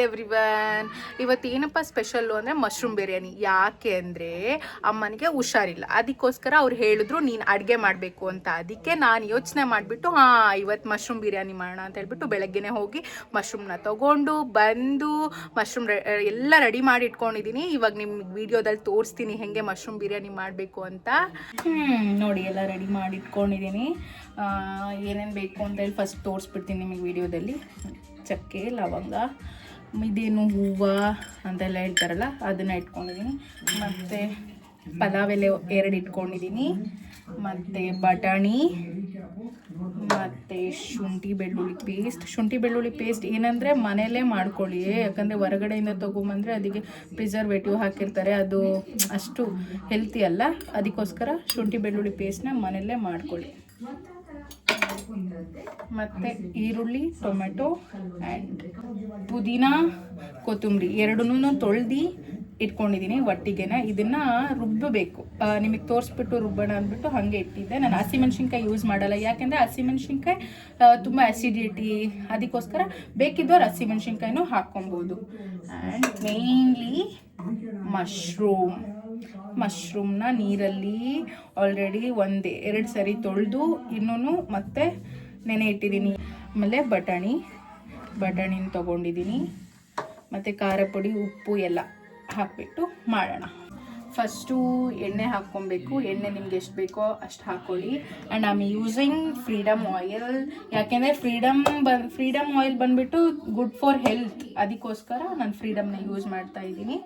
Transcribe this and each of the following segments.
Everyone, ಇವತ್ತೇನಪ್ಪ special ಅಂದರೆ mushroom biryani. ಯಾಕೆ ಅಂದರೆ ಅಮ್ಮನಿಗೆ ಹುಷಾರಿಲ್ಲ, ಅದಕ್ಕೋಸ್ಕರ ಅವ್ರು ಹೇಳಿದ್ರು ನೀನು ಅಡುಗೆ ಮಾಡಬೇಕು ಅಂತ. ಅದಕ್ಕೆ ನಾನು ಯೋಚನೆ ಮಾಡಿಬಿಟ್ಟು ಇವತ್ತು ಮಶ್ರೂಮ್ ಬಿರಿಯಾನಿ ಮಾಡೋಣ ಅಂತ ಹೇಳ್ಬಿಟ್ಟು ಬೆಳಗ್ಗೆನೇ ಹೋಗಿ ಮಶ್ರೂಮ್ನ ತೊಗೊಂಡು ಬಂದು ಮಶ್ರೂಮ್ ಎಲ್ಲ ರೆಡಿ ಮಾಡಿ ಇಟ್ಕೊಂಡಿದ್ದೀನಿ. ಇವಾಗ ನಿಮ್ಗೆ ವಿಡಿಯೋದಲ್ಲಿ ತೋರಿಸ್ತೀನಿ ಹೇಗೆ ಮಶ್ರೂಮ್ ಬಿರಿಯಾನಿ ಮಾಡಬೇಕು ಅಂತ. ನೋಡಿ, ಎಲ್ಲ ರೆಡಿ ಮಾಡಿ ಇಟ್ಕೊಂಡಿದ್ದೀನಿ. ಏನೇನು ಬೇಕು ಅಂತ ಹೇಳಿ ಫಸ್ಟ್ ತೋರಿಸ್ಬಿಡ್ತೀನಿ ನಿಮಗೆ ವಿಡಿಯೋದಲ್ಲಿ. ಚಕ್ಕೆ, ಲವಂಗ, ಇದೇನು ಹೂವು ಅಂತೆಲ್ಲ ಹೇಳ್ತಾರಲ್ಲ ಅದನ್ನು ಇಟ್ಕೊಂಡಿದ್ದೀನಿ. ಮತ್ತು ಪಲಾವ್ ಎಲೆ 2 ಇಟ್ಕೊಂಡಿದ್ದೀನಿ. ಮತ್ತು ಬಟಾಣಿ, ಮತ್ತು ಶುಂಠಿ ಬೆಳ್ಳುಳ್ಳಿ ಪೇಸ್ಟ್ ಏನಂದರೆ ಮನೆಯಲ್ಲೇ ಮಾಡ್ಕೊಳ್ಳಿ, ಯಾಕಂದರೆ ಹೊರಗಡೆಯಿಂದ ತೊಗೊಂಬಂದರೆ ಅದಕ್ಕೆ ಪ್ರಿಸರ್ವೇಟಿವ್ ಹಾಕಿರ್ತಾರೆ, ಅದು ಅಷ್ಟು ಹೆಲ್ತಿ ಅಲ್ಲ. ಅದಕ್ಕೋಸ್ಕರ ಶುಂಠಿ ಬೆಳ್ಳುಳ್ಳಿ ಪೇಸ್ಟ್ನ ಮನೆಯಲ್ಲೇ ಮಾಡ್ಕೊಳ್ಳಿ. ಮತ್ತು ಈರುಳ್ಳಿ, ಟೊಮೆಟೊ ಆ್ಯಂಡ್ ಪುದೀನ, ಕೊತ್ತಂಬರಿ ಎರಡನ್ನೂ ತೊಳೆದು ಇಟ್ಕೊಂಡಿದ್ದೀನಿ ಒಟ್ಟಿಗೆನೆ. ಇದನ್ನು ರುಬ್ಬಬೇಕು, ನಿಮಗೆ ತೋರಿಸ್ಬಿಟ್ಟು ರುಬ್ಬೋಣ ಅಂದ್ಬಿಟ್ಟು ಹಾಗೆ ಇಟ್ಟಿದ್ದೆ. ನಾನು ಹಸಿಮೆಣ್ಸಿನ್ಕಾಯಿ ಯೂಸ್ ಮಾಡಲ್ಲ, ಯಾಕೆಂದರೆ ಹಸಿಮೆಣ್ಸಿನ್ಕಾಯಿ ತುಂಬ ಆ್ಯಸಿಡಿಟಿ, ಅದಕ್ಕೋಸ್ಕರ ಬೇಕಿದ್ದವ್ರು ಹಸಿಮೆಣ್ಸಿನ್ಕಾಯಿನೂ ಹಾಕ್ಕೊಬೋದು. ಆ್ಯಂಡ್ ಮೇಯ್ನ್ಲಿ ಮಶ್ರೂಮ್ನ ನೀರಲ್ಲಿ ಆಲ್ರೆಡಿ 1-2 ಸರಿ ತೊಳೆದು ಇನ್ನೂ ಮತ್ತೆ ನೆನೆ ಇಟ್ಟಿದ್ದೀನಿ. ಆಮೇಲೆ ಬಟಾಣಿನ ತೊಗೊಂಡಿದ್ದೀನಿ. ಮತ್ತು ಖಾರ ಪುಡಿ, ಉಪ್ಪು ಎಲ್ಲ ಹಾಕಿಬಿಟ್ಟು ಮಾಡೋಣ. ಫಸ್ಟು ಎಣ್ಣೆ ಹಾಕ್ಕೊಬೇಕು. ಎಣ್ಣೆ ನಿಮ್ಗೆ ಎಷ್ಟು ಬೇಕೋ ಅಷ್ಟು ಹಾಕ್ಕೊಳ್ಳಿ. And I am using freedom oil, ಯಾಕೆಂದರೆ ಫ್ರೀಡಮ್ ಆಯಿಲ್ ಬಂದುಬಿಟ್ಟು ಗುಡ್ ಫಾರ್ ಹೆಲ್ತ್, ಅದಕ್ಕೋಸ್ಕರ ನಾನು ಫ್ರೀಡಮ್ನ ಯೂಸ್ ಮಾಡ್ತಾ ಇದ್ದೀನಿ.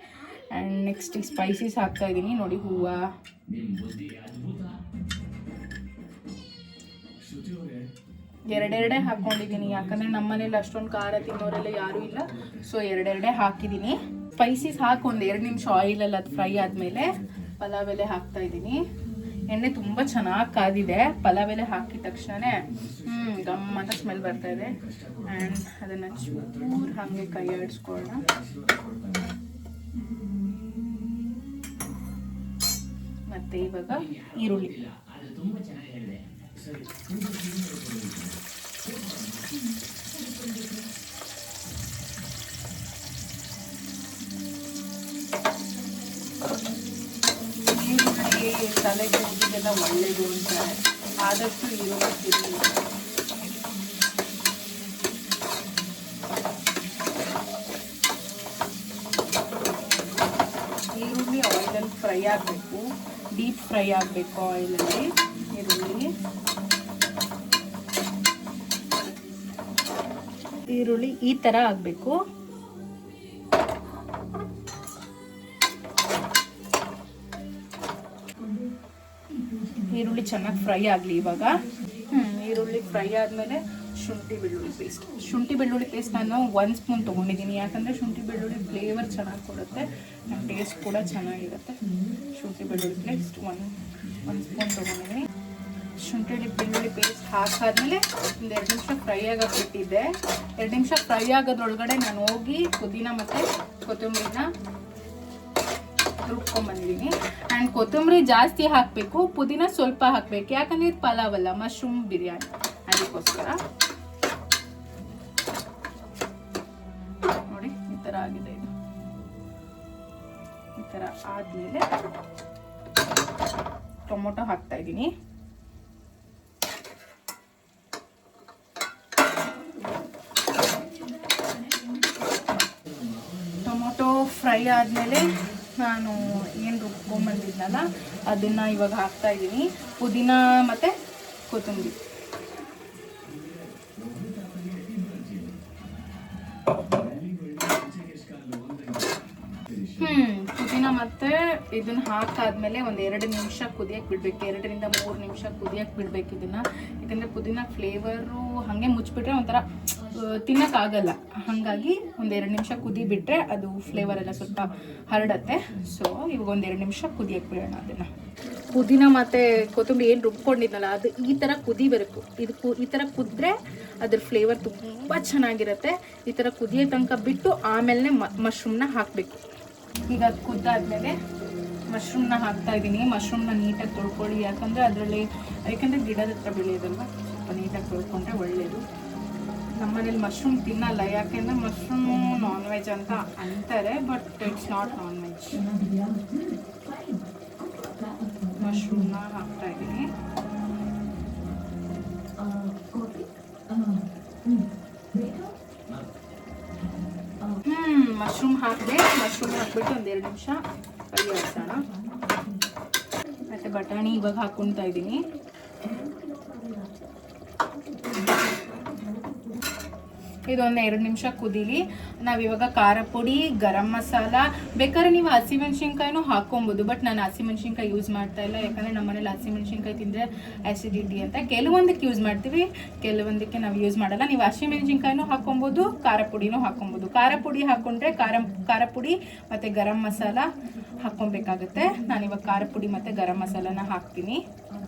ಆ್ಯಂಡ್ ನೆಕ್ಸ್ಟ್ ಈ ಸ್ಪೈಸಸ್ ಹಾಕ್ತಾಯಿದ್ದೀನಿ. ನೋಡಿ, ಹೂವು, ಎರಡೆರಡೇ ಹಾಕ್ಕೊಂಡಿದ್ದೀನಿ, ಯಾಕಂದರೆ ನಮ್ಮ ಮನೇಲಿ ಅಷ್ಟೊಂದು ಖಾರ ತಿನ್ನೋರೆಲ್ಲ ಯಾರೂ ಇಲ್ಲ, ಸೊ ಎರಡೆರಡೇ ಹಾಕಿದ್ದೀನಿ. ಸ್ಪೈಸಸ್ ಹಾಕಿ 1-2 ನಿಮಿಷ ಆಯಿಲಲ್ಲಿ ಅದು ಫ್ರೈ ಆದಮೇಲೆ ಪಲಾವ್ ಎಲೆ ಹಾಕ್ತಾಯಿದ್ದೀನಿ. ಎಣ್ಣೆ ತುಂಬ ಚೆನ್ನಾಗಿ ಕಾದಿದೆ. ಪಲಾವ್ ಎಲೆ ಹಾಕಿದ ತಕ್ಷಣವೇ ಗಮ್ಮಂತ ಸ್ಮೆಲ್ ಬರ್ತಾಯಿದೆ. ಆ್ಯಂಡ್ ಅದನ್ನು ಚೂರು ಹಾಗೆ ಕೈ ಆಡಿಸ್ಕೊಳ್ಳೋಣ. ಮತ್ತು ಇವಾಗ ಈರುಳ್ಳಿ, ತಲೆಗೆ ಹೋಗಿದ್ದೆಲ್ಲ ಒಳ್ಳೆಯದು ಅಂತಾರೆ, ಆದಷ್ಟು ಈರುಳ್ಳಿ ತಿನ್ನಿ. ಈರುಳ್ಳಿ ಆಯಿಲಲ್ಲಿ ಫ್ರೈ ಆಗಬೇಕು, ಡೀಪ್ ಫ್ರೈ ಆಗಬೇಕು ಆಯಿಲಲ್ಲಿ ಈರುಳ್ಳಿ ಈ ಥರ ಆಗಬೇಕು. ಈರುಳ್ಳಿ ಚೆನ್ನಾಗಿ ಫ್ರೈ ಆಗಲಿ. ಇವಾಗ ಈರುಳ್ಳಿ ಫ್ರೈ ಆದಮೇಲೆ ಶುಂಠಿ ಬೆಳ್ಳುಳ್ಳಿ ಪೇಸ್ಟ್ ನಾನು 1 ಸ್ಪೂನ್ ತೊಗೊಂಡಿದ್ದೀನಿ, ಯಾಕಂದರೆ ಶುಂಠಿ ಬೆಳ್ಳುಳ್ಳಿ ಫ್ಲೇವರ್ ಚೆನ್ನಾಗಿ ಕೊಡುತ್ತೆ, ಟೇಸ್ಟ್ ಕೂಡ ಚೆನ್ನಾಗಿರುತ್ತೆ. ಶುಂಠಿ ಬೆಳ್ಳುಳ್ಳಿ ಪೇಸ್ಟ್ 1 ಸ್ಪೂನ್ ತೊಗೊಂಡಿದ್ದೀನಿ. ಶುಂಠಿ ಬೆಳ್ಳುಳ್ಳಿ ಪೇಸ್ಟ್ ಹಾಕಾದ್ಮೇಲೆ 1-2 ನಿಮಿಷ ಫ್ರೈ ಆಗೋಕ್ಬಿಟ್ಟಿದ್ದೆ. 2 ನಿಮಿಷ ಫ್ರೈ ಆಗೋದ್ರೊಳಗಡೆ ನಾನು ಹೋಗಿ ಪುದೀನ ಮತ್ತು ಕೊತ್ತಂಬರಿನ ರುಬ್ಕೊಂಡ್ಬಂದಿದ್ದೀನಿ. ಆ್ಯಂಡ್ ಕೊತ್ತಂಬರಿ ಜಾಸ್ತಿ ಹಾಕಬೇಕು, ಪುದೀನ ಸ್ವಲ್ಪ ಹಾಕಬೇಕು, ಯಾಕಂದರೆ ಇದು ಪಲಾವ್ ಅಲ್ಲ, ಮಶ್ರೂಮ್ ಬಿರಿಯಾನಿ, ಅದಕ್ಕೋಸ್ಕರ. ನೋಡಿ, ಈ ಥರ ಆಗಿದೆ. ಇದು ಈ ಥರ ಆದಮೇಲೆ ಟೊಮೊಟೊ ಹಾಕ್ತಾಯಿದ್ದೀನಿ. ಟೊಮೊಟೊ ಫ್ರೈ ಆದಮೇಲೆ ನಾನು ಏನು ರುಬ್ಕೊಂಡ್ಬಂದಿದ್ನಲ್ಲ ಅದನ್ನು ಇವಾಗ ಹಾಕ್ತಾಯಿದ್ದೀನಿ. ಪುದೀನ ಮತ್ತು ಕೊತ್ತಂಬರಿ, ಪುದೀನ ಮತ್ತು ಇದನ್ನು ಹಾಕಾದ್ಮೇಲೆ 1-2 ನಿಮಿಷ ಕುದಿಯಕ್ಕೆ ಬಿಡಬೇಕು, 2-3 ನಿಮಿಷ ಕುದಿಯಕ್ಕೆ ಬಿಡಬೇಕು ಇದನ್ನು. ಯಾಕಂದರೆ ಪುದೀನ ಫ್ಲೇವರು ಹಾಗೆ ಮುಚ್ಚಿಬಿಟ್ರೆ ಒಂಥರ ತಿನ್ನೋಕ್ಕಾಗಲ್ಲ, ಹಾಗಾಗಿ 1-2 ನಿಮಿಷ ಕುದಿಬಿಟ್ರೆ ಅದು ಫ್ಲೇವರ್ ಎಲ್ಲ ಸ್ವಲ್ಪ ಹರಡತ್ತೆ. ಸೊ ಇವಾಗ 1-2 ನಿಮಿಷ ಕುದಿಯಕ್ಕೆ ಬಿಡೋಣ ಅದನ್ನು. ಪುದೀನ ಮತ್ತು ಕೊತ್ತಂಬರಿ ಏನು ರುಬ್ಕೊಂಡಿದ್ನಲ್ಲ ಅದು ಈ ಥರ ಕುದಿಬೇಕು. ಈ ಥರ ಕುದ್ರೆ ಅದ್ರ ಫ್ಲೇವರ್ ತುಂಬ ಚೆನ್ನಾಗಿರುತ್ತೆ. ಈ ಥರ ಕುದಿಯೋ ತನಕ ಬಿಟ್ಟು ಆಮೇಲೆ ಮಶ್ರೂಮ್ನ ಹಾಕಬೇಕು. ಈಗ ಅದು ಕುದ್ದಾದ್ಮೇಲೆ ಮಶ್ರೂಮ್ನ ಹಾಕ್ತಾಯಿದ್ದೀನಿ. ಮಶ್ರೂಮ್ನ ನೀಟಾಗಿ ತೊಳ್ಕೊಳ್ಳಿ, ಯಾಕಂದರೆ ಗಿಡದ ಹತ್ರ ಬೆಳೆಯೋದಲ್ವ, ಸ್ವಲ್ಪ ನೀಟಾಗಿ ತೊಳ್ಕೊಂಡ್ರೆ ಒಳ್ಳೆಯದು. ನಮ್ಮನೇಲಿ ಮಶ್ರೂಮ್ ತಿನ್ನಲ್ಲ, ಯಾಕೆಂದರೆ ಮಶ್ರೂಮು ನಾನ್ ವೆಜ್ ಅಂತ ಅಂತಾರೆ, but it's not non veg. ಮಶ್ರೂಮ್ನ ಹಾಕ್ತಾಯಿದ್ದೀನಿ. ಮಶ್ರೂಮ್ ಹಾಕಿದೆ. ಮಶ್ರೂಮ್ ಹಾಕ್ಬಿಟ್ಟು ಒಂದು 2 ನಿಮಿಷ ಕೈ ಆಡಿಸೋಣ. ಮತ್ತು ಬಟಾಣಿ ಇವಾಗ ಹಾಕ್ಕೊಳ್ತಾ ಇದ್ದೀನಿ. ಇದೊಂದು 2 ನಿಮಿಷ ಕುದೀಲಿ. ನಾವಿವಾಗ ಖಾರ ಪುಡಿ, ಗರಂ ಮಸಾಲ, ಬೇಕಾದ್ರೆ ನೀವು ಹಸಿಮೆಣ್ಸಿನ್ಕಾಯಿನೂ ಹಾಕ್ಕೊಬೋದು, ಬಟ್ ನಾನು ಹಸಿಮೆಣ್ಸಿನ್ಕಾಯಿ ಯೂಸ್ ಮಾಡ್ತಾ ಇಲ್ಲ, ಯಾಕಂದರೆ ನಮ್ಮ ಮನೇಲಿ ಹಸಿಮೆಣ್ಸಿನ್ಕಾಯಿ ತಿಂದರೆ ಆ್ಯಸಿಡಿಟಿ ಅಂತ. ಕೆಲವೊಂದಕ್ಕೆ ಯೂಸ್ ಮಾಡ್ತೀವಿ, ಕೆಲವೊಂದಕ್ಕೆ ನಾವು ಯೂಸ್ ಮಾಡಲ್ಲ. ನೀವು ಹಸಿಮೆಣ್ಸಿನ್ಕಾಯಿನೂ ಹಾಕ್ಕೊಬೋದು, ಖಾರ ಪುಡಿನೂ ಹಾಕ್ಕೊಬೋದು. ಖಾರ ಪುಡಿ ಹಾಕ್ಕೊಂಡ್ರೆ ಖಾರ ಪುಡಿ ಮತ್ತು ಗರಂ ಮಸಾಲ ಹಾಕ್ಕೊಬೇಕಾಗುತ್ತೆ. ನಾನಿವಾಗ ಖಾರ ಪುಡಿ ಮತ್ತು ಗರಂ ಮಸಾಲನ ಹಾಕ್ತೀನಿ.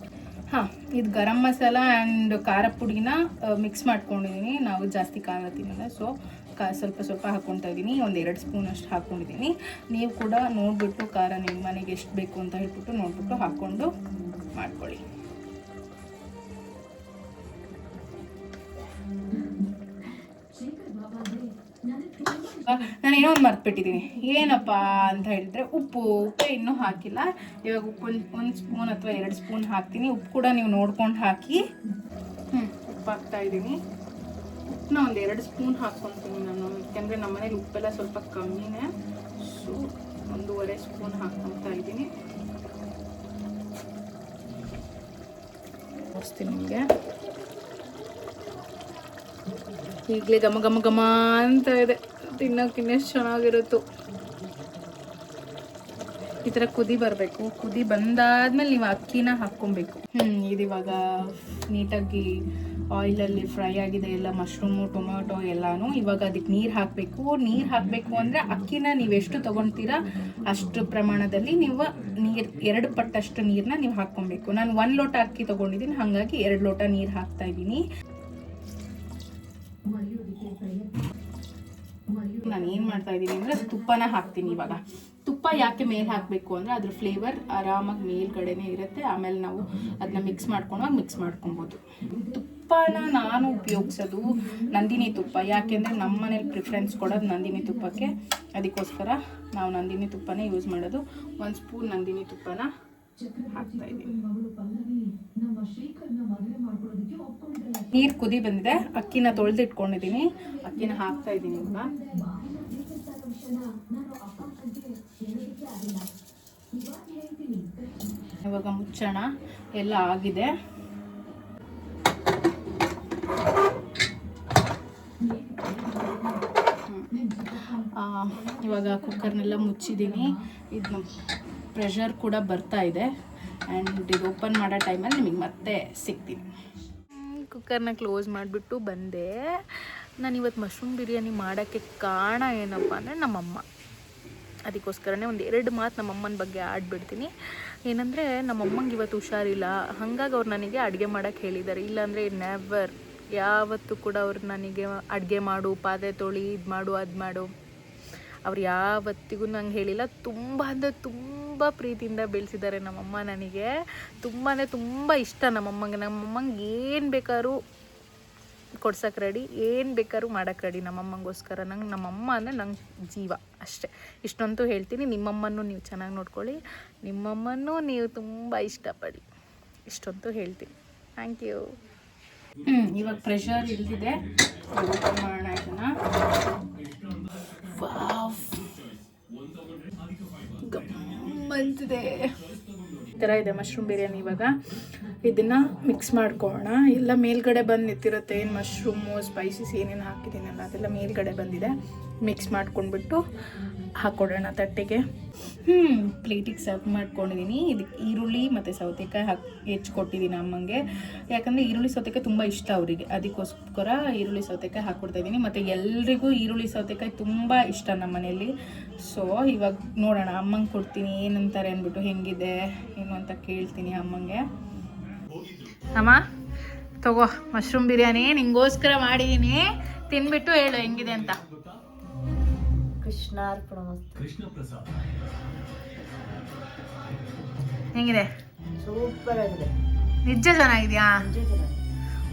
ಹಾಂ, ಇದು ಗರಂ ಮಸಾಲ ಆ್ಯಂಡ್ ಖಾರ ಪುಡಿನ ಮಿಕ್ಸ್ ಮಾಡ್ಕೊಂಡಿದ್ದೀನಿ. ನಾವು ಜಾಸ್ತಿ ಖಾರ ತಿನ್ನಲ್ಲ, ಸೊ ಸ್ವಲ್ಪ ಸ್ವಲ್ಪ ಹಾಕ್ಕೊತಾ ಇದ್ದೀನಿ. ಒಂದು 2 ಸ್ಪೂನ್ ಅಷ್ಟು ಹಾಕ್ಕೊಂಡಿದ್ದೀನಿ. ನೀವು ಕೂಡ ನೋಡಿಬಿಟ್ಟು ಖಾರ ನಿಮ್ಮ ಮನೆಗೆ ಎಷ್ಟು ಬೇಕು ಅಂತ ಹೇಳ್ಬಿಟ್ಟು ನೋಡಿಬಿಟ್ಟು ಹಾಕ್ಕೊಂಡು ಮಾಡ್ಕೊಳ್ಳಿ. ನಾನು ಏನೋ ಒಂದು ಮರ್ತ್ಬಿಟ್ಟಿದ್ದೀನಿ. ಏನಪ್ಪ ಅಂತ ಹೇಳಿದ್ರೆ ಉಪ್ಪೇ ಇನ್ನೂ ಹಾಕಿಲ್ಲ. ಇವಾಗ ಉಪ್ಪು ಒಂದು ಸ್ಪೂನ್ ಅಥವಾ 2 ಸ್ಪೂನ್ ಹಾಕ್ತೀನಿ. ಉಪ್ಪು ಕೂಡ ನೀವು ನೋಡ್ಕೊಂಡು ಹಾಕಿ. ಉಪ್ಪು ಹಾಕ್ತಾಯಿದ್ದೀನಿ. ಉಪ್ಪನ್ನ ಒಂದು 2 ಸ್ಪೂನ್ ಹಾಕ್ಕೊತೀನಿ ನಾನು, ಯಾಕೆಂದರೆ ನಮ್ಮ ಮನೇಲಿ ಉಪ್ಪೆಲ್ಲ ಸ್ವಲ್ಪ ಕಮ್ಮಿನೇ. ಸೊ 1.5 ಸ್ಪೂನ್ ಹಾಕ್ಕೊತಾ ಇದ್ದೀನಿ. ತೋರಿಸ್ತೀನಿ ನಿಮಗೆ. ಈಗಲೇ ಘಮ ಘಮ ಘಮ ಅಂತ ಇದೆ. ತಿನ್ನೋಕೆ ಇನ್ನೆಷ್ಟು ಚೆನ್ನಾಗಿರುತ್ತೋ. ಈ ಥರ ಕುದಿ ಬರಬೇಕು. ಕುದಿ ಬಂದಾದ್ಮೇಲೆ ನೀವು ಅಕ್ಕಿನ ಹಾಕ್ಕೊಬೇಕು. ಇದಿವಾಗ ನೀಟಾಗಿ ಆಯಿಲಲ್ಲಿ ಫ್ರೈ ಆಗಿದೆ ಎಲ್ಲ, ಮಶ್ರೂಮು, ಟೊಮೆಟೊ ಎಲ್ಲನೂ. ಇವಾಗ ಅದಕ್ಕೆ ನೀರು ಹಾಕಬೇಕು. ನೀರು ಹಾಕಬೇಕು ಅಂದರೆ ಅಕ್ಕಿನ ನೀವು ಎಷ್ಟು ತೊಗೊಳ್ತೀರಾ ಅಷ್ಟು ಪ್ರಮಾಣದಲ್ಲಿ ನೀವು ನೀರು 2 ಪಟ್ಟಷ್ಟು ನೀರನ್ನ ನೀವು ಹಾಕ್ಕೊಬೇಕು. ನಾನು 1 ಲೋಟ ಅಕ್ಕಿ ತೊಗೊಂಡಿದ್ದೀನಿ, ಹಾಗಾಗಿ 2 ಲೋಟ ನೀರು ಹಾಕ್ತಾಯಿದ್ದೀನಿ. ನಾನು ಏನು ಮಾಡ್ತಾ ಇದ್ದೀನಿ ಅಂದರೆ ತುಪ್ಪನ ಹಾಕ್ತೀನಿ. ಇವಾಗ ತುಪ್ಪ ಯಾಕೆ ಮೇಲೆ ಹಾಕಬೇಕು ಅಂದರೆ ಅದ್ರ ಫ್ಲೇವರ್ ಆರಾಮಾಗಿ ಮೇಲ್ಗಡೆನೇ ಇರುತ್ತೆ. ಆಮೇಲೆ ನಾವು ಅದನ್ನ ಮಿಕ್ಸ್ ಮಾಡ್ಕೊಬೋದು. ತುಪ್ಪನ ನಾನು ಉಪಯೋಗಿಸೋದು ನಂದಿನಿ ತುಪ್ಪ, ಯಾಕೆಂದರೆ ನಮ್ಮ ಮನೇಲಿ ಪ್ರಿಫರೆನ್ಸ್ ಕೊಡೋದು ನಂದಿನಿ ತುಪ್ಪಕ್ಕೆ. ಅದಕ್ಕೋಸ್ಕರ ನಾವು ನಂದಿನಿ ತುಪ್ಪನೇ ಯೂಸ್ ಮಾಡೋದು. 1 ಸ್ಪೂನ್ ನಂದಿನಿ ತುಪ್ಪನ ಹಾಕ್ತಾ ಇದ್ದೀನಿ. ನೀರು ಕುದಿ ಬಂದಿದೆ. ಅಕ್ಕಿನ ತೊಳೆದಿಟ್ಕೊಂಡಿದ್ದೀನಿ. ಅಕ್ಕಿನ ಹಾಕ್ತಾ ಇದ್ದೀನಿ. ಇವಾಗ ಮುಚ್ಚೋಣ. ಎಲ್ಲ ಆಗಿದೆ. ಇವಾಗ ಕುಕ್ಕರ್ನೆಲ್ಲ ಮುಚ್ಚಿದ್ದೀನಿ. ಇದು ಪ್ರೆಷರ್ ಕೂಡ ಬರ್ತಾ ಇದೆ. ಆ್ಯಂಡ್ ಇದು ಓಪನ್ ಮಾಡೋ ಟೈಮಲ್ಲಿ ನಿಮಗೆ ಮತ್ತೆ ಸಿಗ್ತೀನಿ. ಕುಕ್ಕರ್ನ ಕ್ಲೋಸ್ ಮಾಡಿಬಿಟ್ಟು ಬಂದೆ. ನಾನಿವತ್ತು ಮಶ್ರೂಮ್ ಬಿರಿಯಾನಿ ಮಾಡೋಕ್ಕೆ ಕಾರಣ ಏನಪ್ಪ ಅಂದರೆ ನಮ್ಮಮ್ಮ. ಅದಕ್ಕೋಸ್ಕರನೇ ಒಂದು 2 ಮಾತು ನಮ್ಮಮ್ಮನ ಬಗ್ಗೆ ಆಡ್ಬಿಡ್ತೀನಿ. ಏನಂದರೆ ನಮ್ಮಮ್ಮಂಗೆ ಇವತ್ತು ಹುಷಾರಿಲ್ಲ, ಹಾಗಾಗಿ ಅವ್ರು ನನಗೆ ಅಡುಗೆ ಮಾಡೋಕ್ಕೆ ಹೇಳಿದ್ದಾರೆ. ಇಲ್ಲಾಂದರೆ ನೆವರ್, ಯಾವತ್ತೂ ಕೂಡ ಅವ್ರು ನನಗೆ ಅಡುಗೆ ಮಾಡು, ಪಾತ್ರೆ ತೊಳಿ, ಇದು ಮಾಡು, ಅದು ಮಾಡು, ಅವ್ರು ಯಾವತ್ತಿಗೂ ನಂಗೆ ಹೇಳಿಲ್ಲ. ತುಂಬ ಅಂದರೆ ತುಂಬ ಪ್ರೀತಿಯಿಂದ ಬೆಳೆಸಿದ್ದಾರೆ ನಮ್ಮಮ್ಮ. ನನಗೆ ತುಂಬ ಇಷ್ಟ ನಮ್ಮಮ್ಮಂಗೆ ಏನು ಬೇಕಾದ್ರೂ ಕೊಡ್ಸೋಕ್ಕೆ ರೆಡಿ, ಏನು ಬೇಕಾದ್ರೂ ಮಾಡೋಕ್ಕೆ ರೆಡಿ ನಮ್ಮಮ್ಮಂಗೋಸ್ಕರ. ನಮ್ಮಮ್ಮ ಅಂದರೆ ನಂಗೆ ಜೀವ ಅಷ್ಟೇ. ಇಷ್ಟಂತೂ ಹೇಳ್ತೀನಿ. ನಿಮ್ಮಮ್ಮನೂ ನೀವು ಚೆನ್ನಾಗಿ ನೋಡ್ಕೊಳ್ಳಿ, ನಿಮ್ಮಮ್ಮನೂ ನೀವು ತುಂಬ ಇಷ್ಟಪಡಿ, ಇಷ್ಟಂತೂ ಹೇಳ್ತೀನಿ. Thank you. ಇವಾಗ ಪ್ರೆಷರ್ ಇಳಿದಿದೆ. ಓಪನ್ ಮಾಡೋಣ ಇದನ್ನು. ಬಂದಿದೆ. ಈ ಥರ ಇದೆ ಮಶ್ರೂಮ್ ಬಿರಿಯಾನಿ. ಇವಾಗ ಇದನ್ನು ಮಿಕ್ಸ್ ಮಾಡ್ಕೊಳ್ಳೋಣ. ಎಲ್ಲ ಮೇಲ್ಗಡೆ ಬಂದು ನಿಂತಿರುತ್ತೆ. ಏನು ಮಶ್ರೂಮು, ಸ್ಪೈಸಸ್ ಏನೇನು ಹಾಕಿದ್ದೀನಲ್ಲ ಅದೆಲ್ಲ ಮೇಲ್ಗಡೆ ಬಂದಿದೆ. ಮಿಕ್ಸ್ ಮಾಡ್ಕೊಂಡ್ಬಿಟ್ಟು ಹಾಕ್ಕೊಡೋಣ ತಟ್ಟೆಗೆ. ಪ್ಲೇಟಿಗೆ ಸರ್ವ್ ಮಾಡ್ಕೊಂಡಿದ್ದೀನಿ. ಇದಕ್ಕೆ ಈರುಳ್ಳಿ ಮತ್ತು ಸೌತೆಕಾಯಿ ಹೆಚ್ಚಿಕೊಟ್ಟಿದ್ದೀನಿ ಅಮ್ಮಂಗೆ, ಯಾಕಂದರೆ ಈರುಳ್ಳಿ ಸೌತೆಕಾಯಿ ತುಂಬ ಇಷ್ಟ ಅವರಿಗೆ. ಅದಕ್ಕೋಸ್ಕರ ಈರುಳ್ಳಿ ಸೌತೆಕಾಯಿ ಹಾಕ್ಕೊಡ್ತಾಯಿದ್ದೀನಿ. ಮತ್ತು ಎಲ್ರಿಗೂ ಈರುಳ್ಳಿ ಸೌತೆಕಾಯಿ ತುಂಬ ಇಷ್ಟ ನಮ್ಮ ಮನೆಯಲ್ಲಿ. ಸೊ ಇವಾಗ ನೋಡೋಣ ಅಮ್ಮಂಗೆ ಕೊಡ್ತೀನಿ ಏನಂತಾರೆ ಅಂದ್ಬಿಟ್ಟು, ಹೆಂಗಿದೆ ಏನು ಅಂತ ಕೇಳ್ತೀನಿ ಅಮ್ಮಂಗೆ. ಅಮ್ಮ ತಗೋ ಮಶ್ರೂಮ್ ಬಿರಿಯಾನಿ ನಿಂಗೋಸ್ಕರ ಮಾಡಿದ್ದೀನಿ, ತಿನ್ಬಿಟ್ಟು ಹೇಳು ಹೆಂಗಿದೆ ಅಂತ. ಹೆಂಗಿದೆ? ಸೂಪರ್ ಆಗಿದೆ. ನಿಜ ಚೆನ್ನಾಗಿದ್ಯಾ?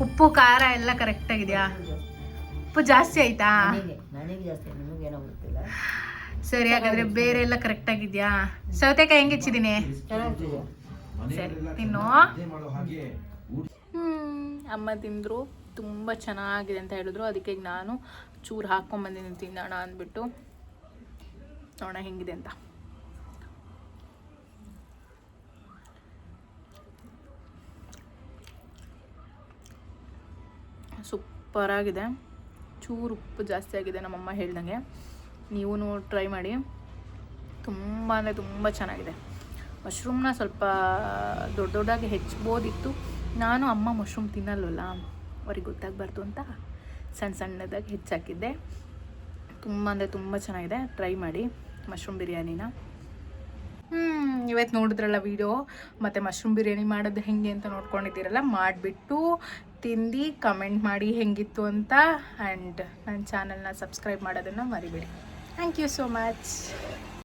ಉಪ್ಪು ಖಾರ ಎಲ್ಲ ಕರೆಕ್ಟ್ ಆಗಿದೆಯಾ? ಉಪ್ಪು ಜಾಸ್ತಿ ಆಯ್ತಾ? ನನಗೆ ಜಾಸ್ತಿ, ನಿಮಗೇನೋ ಗೊತ್ತಿಲ್ಲ. ಸರಿ, ಹಾಗಾದ್ರೆ ಬೇರೆ ಎಲ್ಲ ಕರೆಕ್ಟ್ ಆಗಿದ್ಯಾ? ಸೌತೆಕಾಯಿ ಹೆಂಗೆ ಹೆಚ್ಚಿದ್ದೀನಿ? ಚೆನ್ನಾಗ್ತಿದೆ. ಸರಿ ತಿನ್ನು. ಅಮ್ಮ ತಿಂದರು, ತುಂಬ ಚೆನ್ನಾಗಿದೆ ಅಂತ ಹೇಳಿದ್ರು. ಅದಕ್ಕೆ ಈಗ ನಾನು ಚೂರು ಹಾಕ್ಕೊಂಬಂದಿದ್ದೀನಿ ತಿನ್ನೋಣ ಅಂದ್ಬಿಟ್ಟು. ನೋಡೋಣ ಹೆಂಗಿದೆ ಅಂತ. ಸೂಪರಾಗಿದೆ. ಚೂರು ಉಪ್ಪು ಜಾಸ್ತಿ ಆಗಿದೆ ನಮ್ಮಮ್ಮ ಹೇಳ್ದಂಗೆ. ನೀವು ಟ್ರೈ ಮಾಡಿ, ತುಂಬ ಅಂದರೆ ತುಂಬ ಚೆನ್ನಾಗಿದೆ. ಮಶ್ರೂಮ್ನ ಸ್ವಲ್ಪ ದೊಡ್ಡದಾಗಿ ಹೆಚ್ಚಬೋದಿತ್ತು. ನಾನು ಅಮ್ಮ ಮಶ್ರೂಮ್ ತಿನ್ನಲ್ವಲ್ಲ, ಅವ್ರಿಗೆ ಗೊತ್ತಾಗಬಾರ್ದು ಅಂತ ಸಣ್ಣದಾಗಿ ಹೆಚ್ಚಾಕಿದ್ದೆ. ತುಂಬ ಅಂದರೆ ತುಂಬ ಚೆನ್ನಾಗಿದೆ. ಟ್ರೈ ಮಾಡಿ ಮಶ್ರೂಮ್ ಬಿರಿಯಾನಿನ. ಇವತ್ತು ನೋಡಿದ್ರಲ್ಲ ವಿಡಿಯೋ, ಮತ್ತು ಮಶ್ರೂಮ್ ಬಿರಿಯಾನಿ ಮಾಡೋದು ಹೆಂಗೆ ಅಂತ ನೋಡ್ಕೊಂಡಿದ್ದೀರಲ್ಲ, ಮಾಡಿಬಿಟ್ಟು ತಿಂದು ಕಮೆಂಟ್ ಮಾಡಿ ಹೆಂಗಿತ್ತು ಅಂತ. ಆ್ಯಂಡ್ ನನ್ನ ಚಾನಲ್ನ ಸಬ್ಸ್ಕ್ರೈಬ್ ಮಾಡೋದನ್ನು ಮರಿಬೇಡಿ. Thank you so much.